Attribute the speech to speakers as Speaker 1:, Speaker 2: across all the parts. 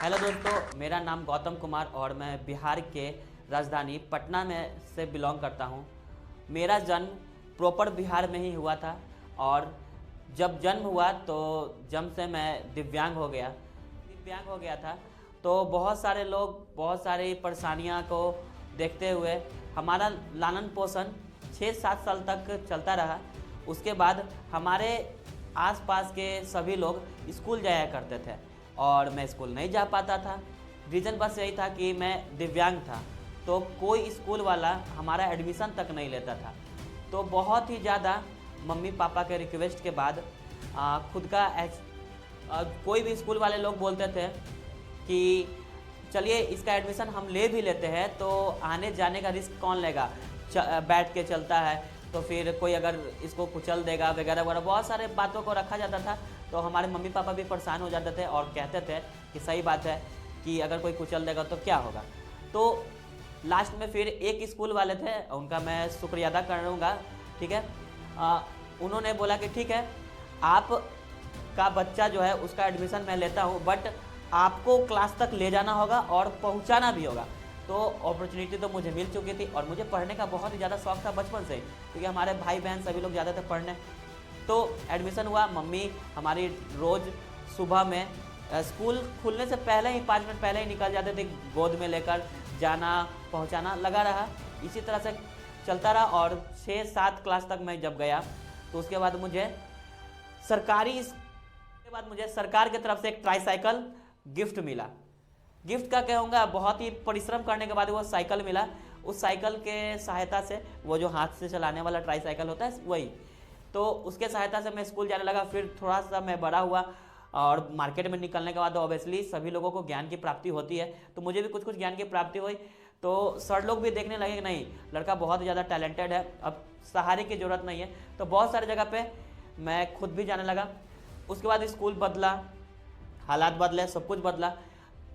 Speaker 1: Hello दोस्तों, मेरा नाम गौतम कुमार और मैं बिहार के राजधानी पटना में से बिलोंग करता हूँ। मेरा जन्म प्रॉपर बिहार में ही हुआ था और जब जन्म हुआ तो जन्म से मैं दिव्यांग हो गया था। तो बहुत सारे लोग बहुत सारी परेशानियाँ को देखते हुए हमारा लालन पोषण 6-7 साल तक चलता रहा। उसके बाद हमारे आसपास के सभी लोग स्कूल जाया करते थे और मैं स्कूल नहीं जा पाता था। रीज़न बस यही था कि मैं दिव्यांग था, तो कोई स्कूल वाला हमारा एडमिशन तक नहीं लेता था। तो बहुत ही ज़्यादा मम्मी पापा के रिक्वेस्ट के बाद कोई भी स्कूल वाले लोग बोलते थे कि चलिए इसका एडमिशन हम ले भी लेते हैं, तो आने जाने का रिस्क कौन लेगा, बैठ के चलता है तो फिर कोई अगर इसको कुचल देगा वगैरह वगैरह, बहुत सारे बातों को रखा जाता था। तो हमारे मम्मी पापा भी परेशान हो जाते थे और कहते थे कि सही बात है कि अगर कोई कुचल देगा तो क्या होगा। तो लास्ट में फिर एक स्कूल वाले थे, उनका मैं शुक्रिया अदा करूँगा, ठीक है। उन्होंने बोला कि ठीक है, आप का बच्चा जो है उसका एडमिशन मैं लेता हूँ, बट आपको क्लास तक ले जाना होगा और पहुँचाना भी होगा। तो अपॉर्चुनिटी तो मुझे मिल चुकी थी और मुझे पढ़ने का बहुत ही ज़्यादा शौक था बचपन से, क्योंकि हमारे भाई बहन सभी लोग जाते थे पढ़ने। तो एडमिशन हुआ। मम्मी हमारी रोज़ सुबह में स्कूल खुलने से पहले ही 5 मिनट पहले ही निकल जाते थे, गोद में लेकर जाना पहुंचाना लगा रहा। इसी तरह से चलता रहा और 6-7 क्लास तक मैं जब गया तो उसके बाद मुझे सरकार की तरफ से एक ट्राईसाइकिल गिफ्ट मिला। गिफ्ट का कहूँगा, बहुत ही परिश्रम करने के बाद वो साइकिल मिला। उस साइकिल के सहायता से, वो जो हाथ से चलाने वाला ट्राईसाइकिल होता है वही, तो उसके सहायता से मैं स्कूल जाने लगा। फिर थोड़ा सा मैं बड़ा हुआ और मार्केट में निकलने के बाद ऑब्वियसली सभी लोगों को ज्ञान की प्राप्ति होती है, तो मुझे भी कुछ ज्ञान की प्राप्ति हुई। तो सर लोग भी देखने लगे कि नहीं, लड़का बहुत ज़्यादा टैलेंटेड है, अब सहारे की ज़रूरत नहीं है। तो बहुत सारी जगह पे मैं खुद भी जाने लगा। उसके बाद स्कूल बदला, हालात बदले, सब कुछ बदला।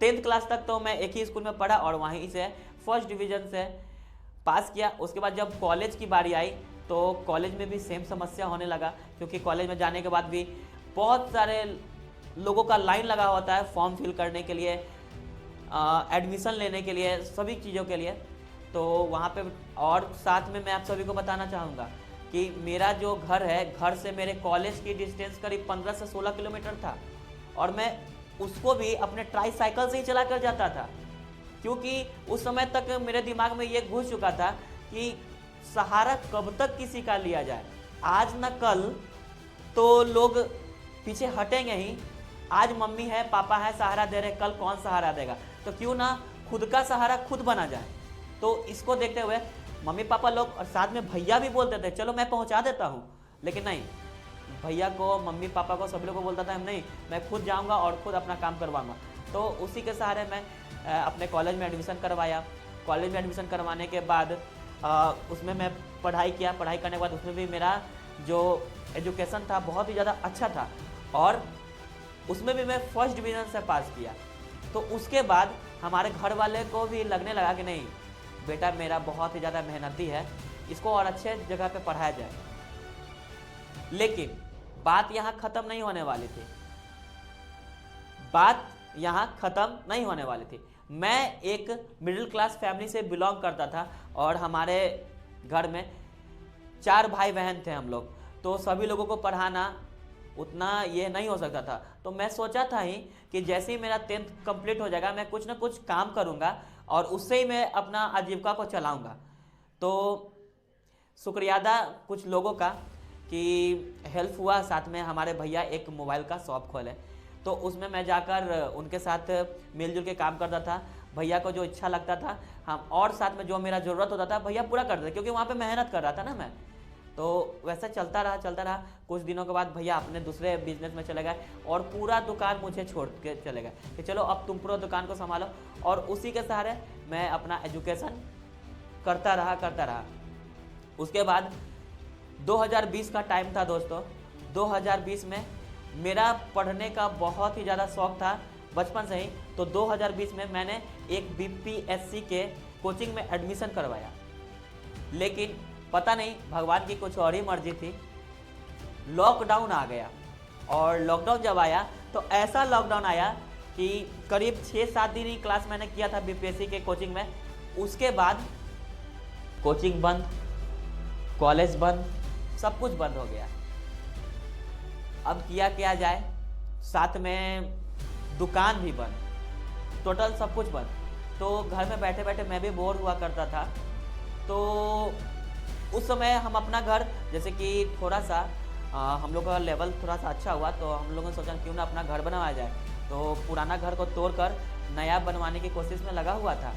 Speaker 1: 10th क्लास तक तो मैं एक ही स्कूल में पढ़ा और वहीं से फर्स्ट डिवीज़न से पास किया। उसके बाद जब कॉलेज की बारी आई तो कॉलेज में भी सेम समस्या होने लगा, क्योंकि कॉलेज में जाने के बाद भी बहुत सारे लोगों का लाइन लगा होता है फॉर्म फिल करने के लिए, एडमिशन लेने के लिए, सभी चीज़ों के लिए। तो वहाँ पे, और साथ में मैं आप सभी को बताना चाहूँगा कि मेरा जो घर है, घर से मेरे कॉलेज की डिस्टेंस करीब 15 से 16 किलोमीटर था और मैं उसको भी अपने ट्राईसाइकिल से ही चला कर जाता था, क्योंकि उस समय तक मेरे दिमाग में ये घुस चुका था कि सहारा कब तक किसी का लिया जाए। आज न कल तो लोग पीछे हटेंगे ही। आज मम्मी है, पापा है, सहारा दे रहे, कल कौन सहारा देगा, तो क्यों ना खुद का सहारा खुद बना जाए। तो इसको देखते हुए मम्मी पापा लोग और साथ में भैया भी बोलते थे चलो मैं पहुंचा देता हूं, लेकिन नहीं, भैया को, मम्मी पापा को, सभी लोगों को बोलता था नहीं, मैं खुद जाऊंगा और खुद अपना काम करवाऊंगा। तो उसी के सहारे मैं अपने कॉलेज में एडमिशन करवाया। कॉलेज में एडमिशन करवाने के बाद उसमें मैं पढ़ाई किया। पढ़ाई करने के बाद उसमें भी मेरा जो एजुकेशन था बहुत ही ज़्यादा अच्छा था और उसमें भी मैं फर्स्ट डिवीज़न से पास किया। तो उसके बाद हमारे घर वाले को भी लगने लगा कि नहीं, बेटा मेरा बहुत ही ज़्यादा मेहनती है, इसको और अच्छे जगह पे पढ़ाया जाए। लेकिन बात यहाँ ख़त्म नहीं होने वाली थी। मैं एक मिडिल क्लास फैमिली से बिलोंग करता था और हमारे घर में 4 भाई बहन थे हम लोग, तो सभी लोगों को पढ़ाना उतना ये नहीं हो सकता था। तो मैं सोचा था ही कि जैसे ही मेरा 10th कंप्लीट हो जाएगा मैं कुछ ना कुछ काम करूँगा और उससे ही मैं अपना आजीविका को चलाऊँगा। तो शुक्रिया अदा कुछ लोगों का कि हेल्प हुआ। साथ में हमारे भैया एक मोबाइल का शॉप खोले, तो उसमें मैं जाकर उनके साथ मिलजुल के काम करता था। भैया को जो इच्छा लगता था हम, और साथ में जो मेरा ज़रूरत होता था भैया पूरा करते थे, क्योंकि वहाँ पे मेहनत कर रहा था ना मैं। तो वैसा चलता रहा। कुछ दिनों के बाद भैया अपने दूसरे बिजनेस में चले गए और पूरा दुकान मुझे छोड़ के चले गए कि चलो अब तुम पूरा दुकान को संभालो। और उसी के सहारे मैं अपना एजुकेशन करता रहा। उसके बाद 2020 का टाइम था दोस्तों। 2020 में मेरा पढ़ने का बहुत ही ज़्यादा शौक था बचपन से ही। तो 2020 में मैंने एक बीपीएससी के कोचिंग में एडमिशन करवाया, लेकिन पता नहीं भगवान की कुछ और ही मर्जी थी, लॉकडाउन आ गया। और लॉकडाउन जब आया तो ऐसा लॉकडाउन आया कि करीब 6-7 दिन ही क्लास मैंने किया था बीपीएससी के कोचिंग में। उसके बाद कोचिंग बंद, कॉलेज बंद, सब कुछ बंद हो गया। अब किया क्या जाए, साथ में दुकान भी बंद, टोटल सब कुछ बंद। तो घर में बैठे बैठे मैं भी बोर हुआ करता था। तो उस समय हम अपना घर, जैसे कि थोड़ा सा हम लोग का लेवल थोड़ा सा अच्छा हुआ, तो हम लोगों ने सोचा क्यों ना अपना घर बनवाया जाए। तो पुराना घर को तोड़कर नया बनवाने की कोशिश में लगा हुआ था।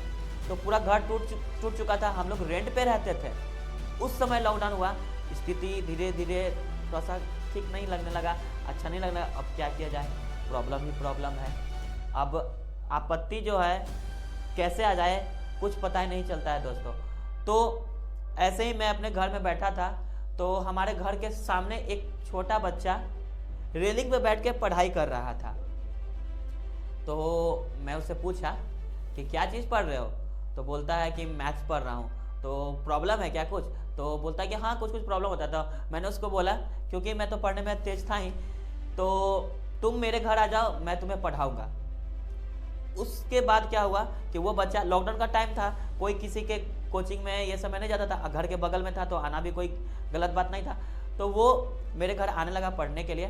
Speaker 1: तो पूरा घर टूट चुका था, हम लोग रेंट पे रहते थे। उस समय लॉकडाउन हुआ, स्थिति धीरे धीरे थोड़ा सा ठीक नहीं लगने लगा, अच्छा नहीं लगने लगा। अब क्या किया जाए, प्रॉब्लम ही प्रॉब्लम है। अब आपत्ति जो है कैसे आ जाए कुछ पता ही नहीं चलता है दोस्तों। तो ऐसे ही मैं अपने घर में बैठा था, तो हमारे घर के सामने एक छोटा बच्चा रेलिंग पे बैठ के पढ़ाई कर रहा था। तो मैं उससे पूछा कि क्या चीज़ पढ़ रहे हो? तो बोलता है कि मैथ्स पढ़ रहा हूँ। तो प्रॉब्लम है क्या कुछ? तो बोलता है कि हाँ कुछ प्रॉब्लम होता था। मैंने उसको बोला क्योंकि मैं तो पढ़ने में तेज था ही, तो तुम मेरे घर आ जाओ, मैं तुम्हें पढ़ाऊँगा। उसके बाद क्या हुआ कि वो बच्चा, लॉकडाउन का टाइम था, कोई किसी के कोचिंग में ये समय नहीं जाता था, घर के बगल में था तो आना भी कोई गलत बात नहीं था। तो वो मेरे घर आने लगा पढ़ने के लिए।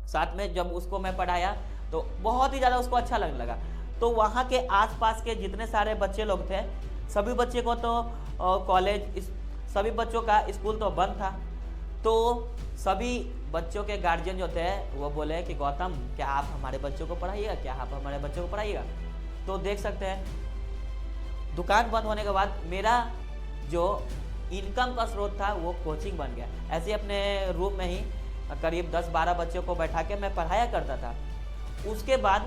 Speaker 1: साथ में जब उसको मैं पढ़ाया तो बहुत ही ज़्यादा उसको अच्छा लगने लगा। तो वहाँ के आसपास के जितने सारे बच्चे लोग थे, सभी बच्चे को तो कॉलेज, सभी बच्चों का स्कूल तो बंद था। तो सभी बच्चों के गार्जियन जो थे वो बोले कि गौतम क्या आप हमारे बच्चों को पढ़ाइएगा, क्या आप हमारे बच्चों को पढ़ाइएगा। तो देख सकते हैं दुकान बंद होने के बाद मेरा जो इनकम का स्रोत था वो कोचिंग बन गया। ऐसे ही अपने रूम में ही करीब 10-12 बच्चों को बैठा के मैं पढ़ाया करता था। उसके बाद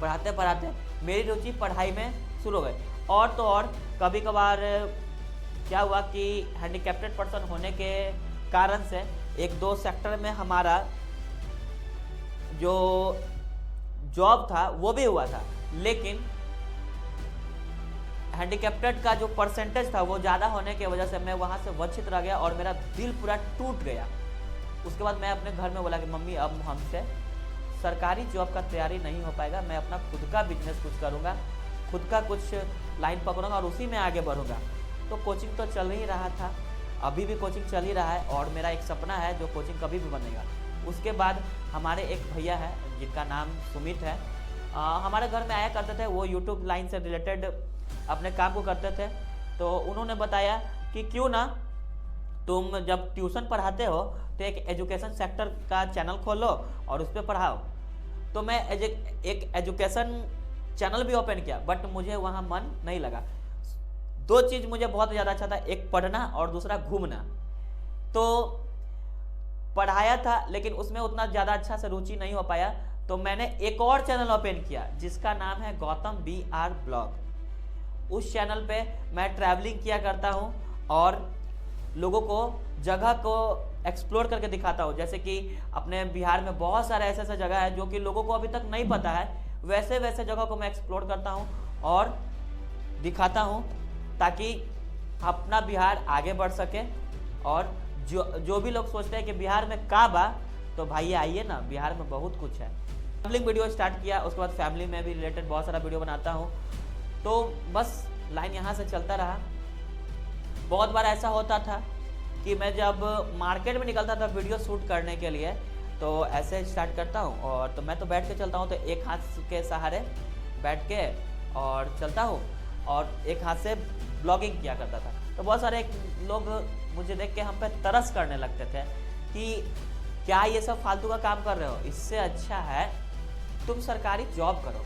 Speaker 1: पढ़ाते पढ़ाते मेरी रुचि पढ़ाई में शुरू हो गई। और तो और कभी कभार क्या हुआ कि हैंडीकैप्टेड पर्सन होने के कारण से 1-2 सेक्टर में हमारा जो जॉब था वो भी हुआ था, लेकिन हैंडीकैप्टेड का जो परसेंटेज था वो ज़्यादा होने की वजह से मैं वहाँ से वंचित रह गया और मेरा दिल पूरा टूट गया। उसके बाद मैं अपने घर में बोला कि मम्मी अब हमसे सरकारी जॉब का तैयारी नहीं हो पाएगा, मैं अपना खुद का बिजनेस कुछ करूँगा, खुद का कुछ लाइन पकड़ूंगा और उसी में आगे बढ़ूंगा। तो कोचिंग तो चल ही रहा था, अभी भी कोचिंग चल ही रहा है और मेरा एक सपना है जो कोचिंग कभी भी बनेगा। उसके बाद हमारे एक भैया है जिनका नाम सुमित है, हमारे घर में आया करते थे। वो यूट्यूब लाइन से रिलेटेड अपने काम को करते थे। तो उन्होंने बताया कि क्यों ना तुम जब ट्यूशन पढ़ाते हो तो एक एजुकेशन सेक्टर का चैनल खोलो और उस पर पढ़ाओ। तो मैं एक एजुकेशन चैनल भी ओपन किया, बट मुझे वहाँ मन नहीं लगा। 2 चीज़ मुझे बहुत ज़्यादा अच्छा था, एक पढ़ना और दूसरा घूमना। तो पढ़ाया था लेकिन उसमें उतना ज़्यादा अच्छा से रुचि नहीं हो पाया। तो मैंने एक और चैनल ओपन किया जिसका नाम है गौतम BR ब्लॉग। उस चैनल पे मैं ट्रैवलिंग किया करता हूँ और लोगों को जगह को एक्सप्लोर करके दिखाता हूँ। जैसे कि अपने बिहार में बहुत सारे ऐसे जगह है जो कि लोगों को अभी तक नहीं पता है, वैसे जगह को मैं एक्सप्लोर करता हूँ और दिखाता हूँ ताकि अपना बिहार आगे बढ़ सके। और जो भी लोग सोचते हैं कि बिहार में का बा, तो भाई आइए ना, बिहार में बहुत कुछ है। ट्रैवलिंग वीडियो स्टार्ट किया, उसके बाद फैमिली में भी रिलेटेड बहुत सारा वीडियो बनाता हूँ। तो बस लाइन यहाँ से चलता रहा। बहुत बार ऐसा होता था कि मैं जब मार्केट में निकलता था वीडियो शूट करने के लिए, तो ऐसे स्टार्ट करता हूँ और तो मैं तो बैठ के चलता हूँ, तो एक हाथ के सहारे बैठ के और चलता हूँ और एक हाथ से ब्लॉगिंग किया करता था। तो बहुत सारे लोग मुझे देख के हम पे तरस करने लगते थे कि क्या ये सब फालतू का काम कर रहे हो, इससे अच्छा है तुम सरकारी जॉब करो,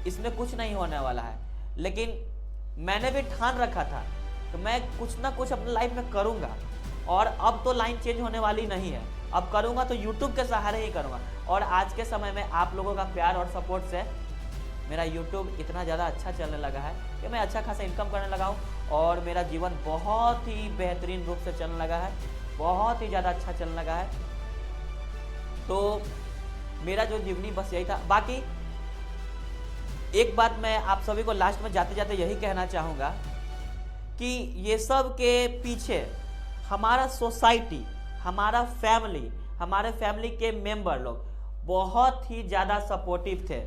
Speaker 1: इसमें कुछ नहीं होने वाला है। लेकिन मैंने भी ठान रखा था तो मैं कुछ ना कुछ अपनी लाइफ में करूँगा और अब तो लाइन चेंज होने वाली नहीं है, अब करूँगा तो यूट्यूब के सहारे ही करूँगा। और आज के समय में आप लोगों का प्यार और सपोर्ट से मेरा यूट्यूब इतना ज़्यादा अच्छा चलने लगा है कि मैं अच्छा खासा इनकम करने लगा हूँ और मेरा जीवन बहुत ही बेहतरीन रूप से चलने लगा है, बहुत ही ज़्यादा अच्छा चलने लगा है। तो मेरा जो जीवनी बस यही था। बाकी एक बात मैं आप सभी को लास्ट में जाते जाते यही कहना चाहूँगा कि ये सब के पीछे हमारा सोसाइटी, हमारा फैमिली, हमारे फैमिली के मेंबर लोग बहुत ही ज़्यादा सपोर्टिव थे,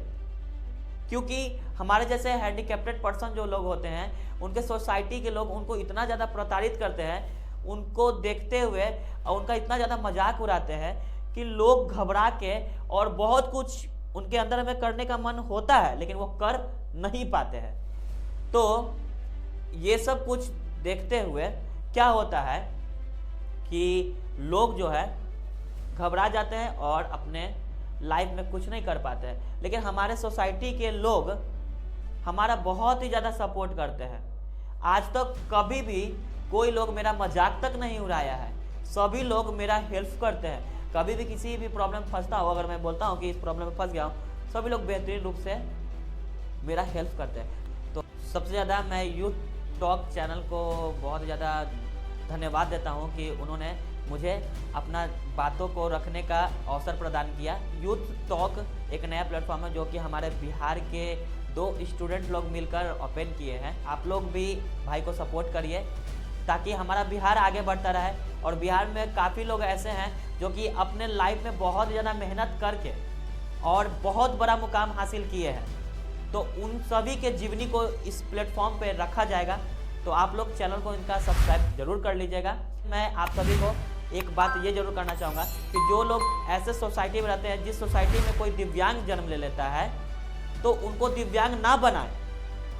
Speaker 1: क्योंकि हमारे जैसे हैंडीकैप्टेड पर्सन जो लोग होते हैं, उनके सोसाइटी के लोग उनको इतना ज़्यादा प्रताड़ित करते हैं, उनको देखते हुए और उनका इतना ज़्यादा मजाक उड़ाते हैं कि लोग घबरा के और बहुत कुछ उनके अंदर में करने का मन होता है लेकिन वो कर नहीं पाते हैं। तो ये सब कुछ देखते हुए क्या होता है कि लोग जो है घबरा जाते हैं और अपने लाइफ में कुछ नहीं कर पाते हैं। लेकिन हमारे सोसाइटी के लोग हमारा बहुत ही ज़्यादा सपोर्ट करते हैं। आज तक कभी भी कोई लोग मेरा मजाक तक नहीं उड़ाया है, सभी लोग मेरा हेल्प करते हैं। कभी भी किसी भी प्रॉब्लम फंसता हो, अगर मैं बोलता हूँ कि इस प्रॉब्लम में फंस गया हूँ, सभी लोग बेहतरीन रूप से मेरा हेल्प करते हैं। तो सबसे ज़्यादा मैं यूथ टॉक चैनल को बहुत ज़्यादा धन्यवाद देता हूँ कि उन्होंने मुझे अपना बातों को रखने का अवसर प्रदान किया। यूथ टॉक एक नया प्लेटफॉर्म है जो कि हमारे बिहार के 2 स्टूडेंट लोग मिलकर ओपन किए हैं। आप लोग भी भाई को सपोर्ट करिए ताकि हमारा बिहार आगे बढ़ता रहे। और बिहार में काफ़ी लोग ऐसे हैं जो कि अपने लाइफ में बहुत ज़्यादा मेहनत करके और बहुत बड़ा मुकाम हासिल किए हैं। तो उन सभी के जीवनी को इस प्लेटफॉर्म पे रखा जाएगा। तो आप लोग चैनल को इनका सब्सक्राइब जरूर कर लीजिएगा। मैं आप सभी को एक बात ये जरूर करना चाहूँगा कि जो लोग ऐसे सोसाइटी में रहते हैं जिस सोसाइटी में कोई दिव्यांग जन्म ले लेता है, तो उनको दिव्यांग ना बनाए,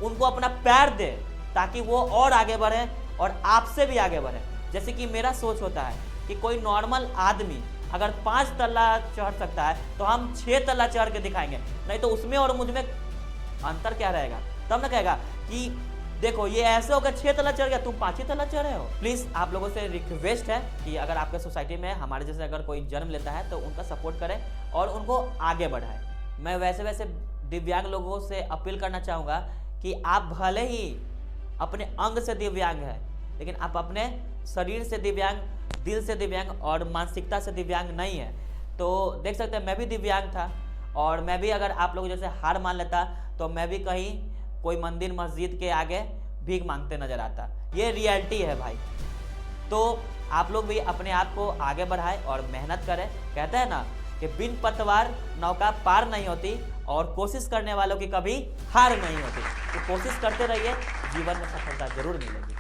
Speaker 1: उनको अपना पैर दे ताकि वो और आगे बढ़े और आपसे भी आगे बढ़े। जैसे कि मेरा सोच होता है कि कोई नॉर्मल आदमी अगर 5 तल्ला चढ़ सकता है तो हम 6 तल्ला चढ़ के दिखाएंगे, नहीं तो उसमें और मुझ में अंतर क्या रहेगा। तब ना कहेगा कि देखो ये ऐसे होकर 6 तल्ला चढ़ गया, तुम 5 ही तल्ला चढ़े हो। प्लीज़ आप लोगों से रिक्वेस्ट है कि अगर आपके सोसाइटी में हमारे जैसे अगर कोई जन्म लेता है तो उनका सपोर्ट करें और उनको आगे बढ़ाएं। मैं वैसे दिव्यांग लोगों से अपील करना चाहूँगा कि आप भले ही अपने अंग से दिव्यांग है, लेकिन आप अपने शरीर से दिव्यांग, दिल से दिव्यांग और मानसिकता से दिव्यांग नहीं है। तो देख सकते हैं मैं भी दिव्यांग था और मैं भी अगर आप लोग जैसे हार मान लेता तो मैं भी कहीं कोई मंदिर मस्जिद के आगे भीख मांगते नजर आता। ये रियलिटी है भाई। तो आप लोग भी अपने आप को आगे बढ़ाएं और मेहनत करें। कहते हैं ना कि बिन पतवार नौका पार नहीं होती और कोशिश करने वालों की कभी हार नहीं होती। तो कोशिश करते रहिए, जीवन में सफलता जरूर मिलेगी।